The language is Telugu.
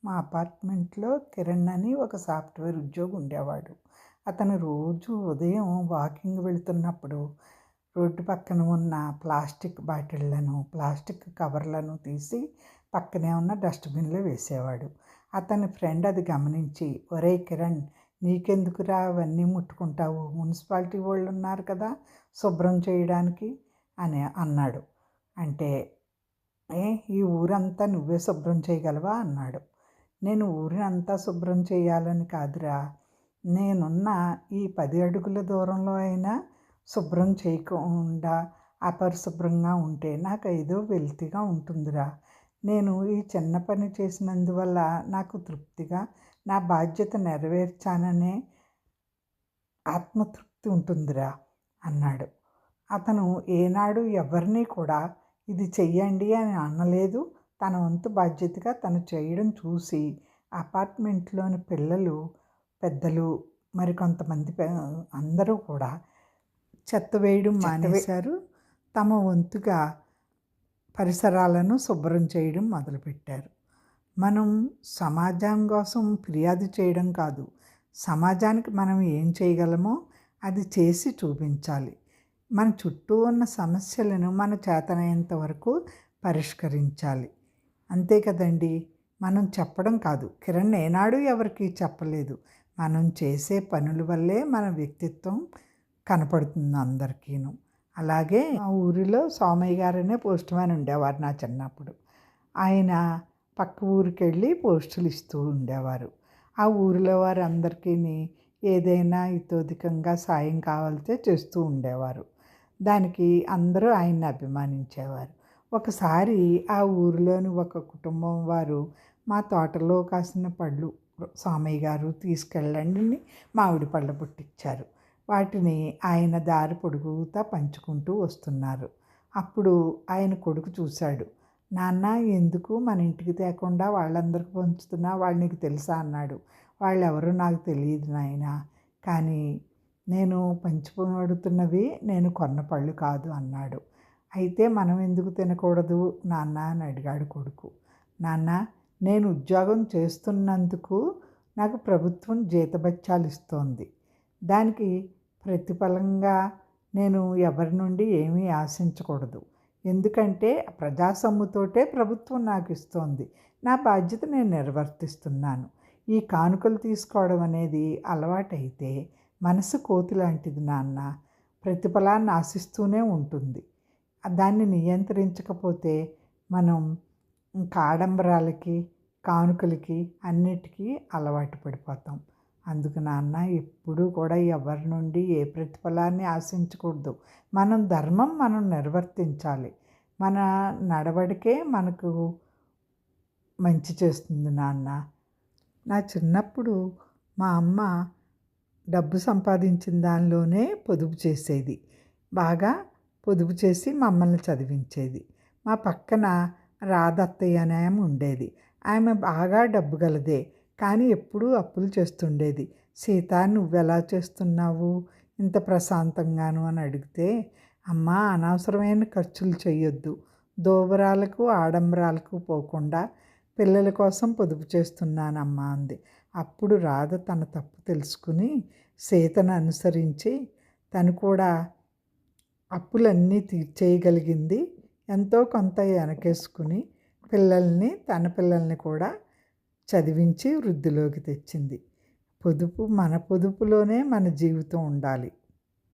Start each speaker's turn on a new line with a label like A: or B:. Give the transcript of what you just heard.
A: మా అపార్ట్మెంట్లో కిరణ్ అని ఒక సాఫ్ట్వేర్ ఉద్యోగి ఉండేవాడు. అతను రోజు ఉదయం వాకింగ్ వెళ్తున్నప్పుడు రోడ్డు పక్కన ఉన్న ప్లాస్టిక్ బాటిళ్లను, ప్లాస్టిక్ కవర్లను తీసి పక్కనే ఉన్న డస్ట్‌బిన్‌లో వేసేవాడు. అతని ఫ్రెండ్ అది గమనించి, "ఒరేయ్ కిరణ్, నీకెందుకురా అవన్నీ ముట్టుకుంటావు? మున్సిపాలిటీ వాళ్ళున్నారు కదా శుభ్రం చేయడానికి" అని అన్నాడు. అంటే, "ఏ ఈ ఊరంతా నువ్వే శుభ్రం చేయగలవా?" అన్నాడు. "నేను ఊరినంతా శుభ్రం చేయాలని కాదురా, నేనున్న ఈ 10 అడుగుల దూరంలో అయినా శుభ్రం చేయకుండా అపరిశుభ్రంగా ఉంటే నాకేదో వెలితిగా ఉంటుందిరా. నేను ఈ చిన్న పని చేసినందువల్ల నాకు తృప్తిగా నా బాధ్యత నెరవేర్చాననే ఆత్మతృప్తి ఉంటుందిరా" అన్నాడు. అతను ఏనాడు ఎవరినీ కూడా ఇది చెయ్యండి అని అనలేదు. తన వంతు బాధ్యతగా తను చేయడం చూసి అపార్ట్మెంట్లోని పిల్లలు, పెద్దలు, మరికొంతమంది అందరూ కూడా చెత్త వేయడం మానేశారు. తమ వంతుగా పరిసరాలను శుభ్రం చేయడం మొదలుపెట్టారు. మనం సమాజం కోసం ఫిర్యాదు చేయడం కాదు, సమాజానికి మనం ఏం చేయగలమో అది చేసి చూపించాలి. మన చుట్టూ ఉన్న సమస్యలను మన చేతనైనంత వరకు పరిష్కరించాలి. అంతే కదండి. మనం చెప్పడం కాదు, కిరణ్ ఏనాడు ఎవరికి చెప్పలేదు. మనం చేసే పనుల వల్లే మన వ్యక్తిత్వం కనపడుతుంది అందరికీను. అలాగే ఆ ఊరిలో సోమయ్య గారనే పోస్ట్ మ్యాన్ ఉండేవారు నా చిన్నప్పుడు. ఆయన పక్క ఊరికి వెళ్ళి పోస్టులు ఇస్తూ ఉండేవారు. ఆ ఊరిలో వారందరికీ ఏదైనా ఇతోధికంగా సాయం కావాలితే చేస్తూ ఉండేవారు. దానికి అందరూ ఆయన్ని అభిమానించేవారు. ఒకసారి ఆ ఊరిలోని ఒక కుటుంబం వారు మా తోటలో కాసిన పళ్ళు సోమయ్య గారు తీసుకెళ్ళండి అని మామిడి పళ్ళ పుట్టించారు. వాటిని ఆయన దారి పొడుగుతా పంచుకుంటూ వస్తున్నారు. అప్పుడు ఆయన కొడుకు చూశాడు. "నాన్న, ఎందుకు మన ఇంటికి తేకుండా వాళ్ళందరికీ పంచుతున్నా? వాళ్ళు నీకు తెలుసా?" అన్నాడు. "వాళ్ళెవరో నాకు తెలియదు నాయనా, కానీ నేను పంచిపెడుతున్నవి నేను కొన్న పళ్ళు కాదు" అన్నాడు. "అయితే మనం ఎందుకు తినకూడదు నాన్న" అని అడిగాడు కొడుకు. "నాన్న, నేను ఉద్యోగం చేస్తున్నందుకు నాకు ప్రభుత్వం జీతభత్యాలు ఇస్తోంది. దానికి ప్రతిఫలంగా నేను ఎవరి నుండి ఏమీ ఆశించకూడదు. ఎందుకంటే ప్రజా సొమ్ముతోటే ప్రభుత్వం నాకు ఇస్తోంది. నా బాధ్యత నేను నిర్వర్తిస్తున్నాను. ఈ కానుకలు తీసుకోవడం అనేది అలవాటైతే మనసు కోతి లాంటిది నాన్న. ప్రతిఫలాన్ని ఆశిస్తూనే ఉంటుంది. దాన్ని నియంత్రించకపోతే మనం ఆడంబరాలకి, కానుకలకి అన్నిటికీ అలవాటు పడిపోతాం. అందుకు నాన్న, ఎప్పుడూ కూడా ఎవరి నుండి ఏ ప్రతిఫలాన్ని ఆశించకూడదు. మనం ధర్మం మనం నిర్వర్తించాలి. మన నడవడికే మనకు మంచి చేస్తుంది నాన్న. నా చిన్నప్పుడు మా అమ్మ డబ్బు సంపాదించిన దానిలోనే పొదుపు చేసేది. బాగా పొదుపు చేసి మమ్మల్ని చదివించేది. మా పక్కన రాధత్తయ్య అనే ఆమె ఉండేది. ఆమె బాగా డబ్బు గలదే, కానీ ఎప్పుడూ అప్పులు చేస్తుండేది. "సీత, నువ్వెలా చేస్తున్నావు ఇంత ప్రశాంతంగాను" అని అడిగితే, "అమ్మా, అనవసరమైన ఖర్చులు చేయొద్దు. దోబరాలకు ఆడంబరాలకు పోకుండా పిల్లల కోసం పొదుపు చేస్తున్నానమ్మా" అంది. అప్పుడు రాధ తన తప్పు తెలుసుకుని సీతను అనుసరించి తను కూడా అప్పులన్నీ తీర్చేయగలిగింది. ఎంతో కొంత వెనకేసుకుని తన పిల్లల్ని కూడా చదివించి వృద్ధిలోకి తెచ్చింది. మన పొదుపులోనే మన జీవితం ఉండాలి.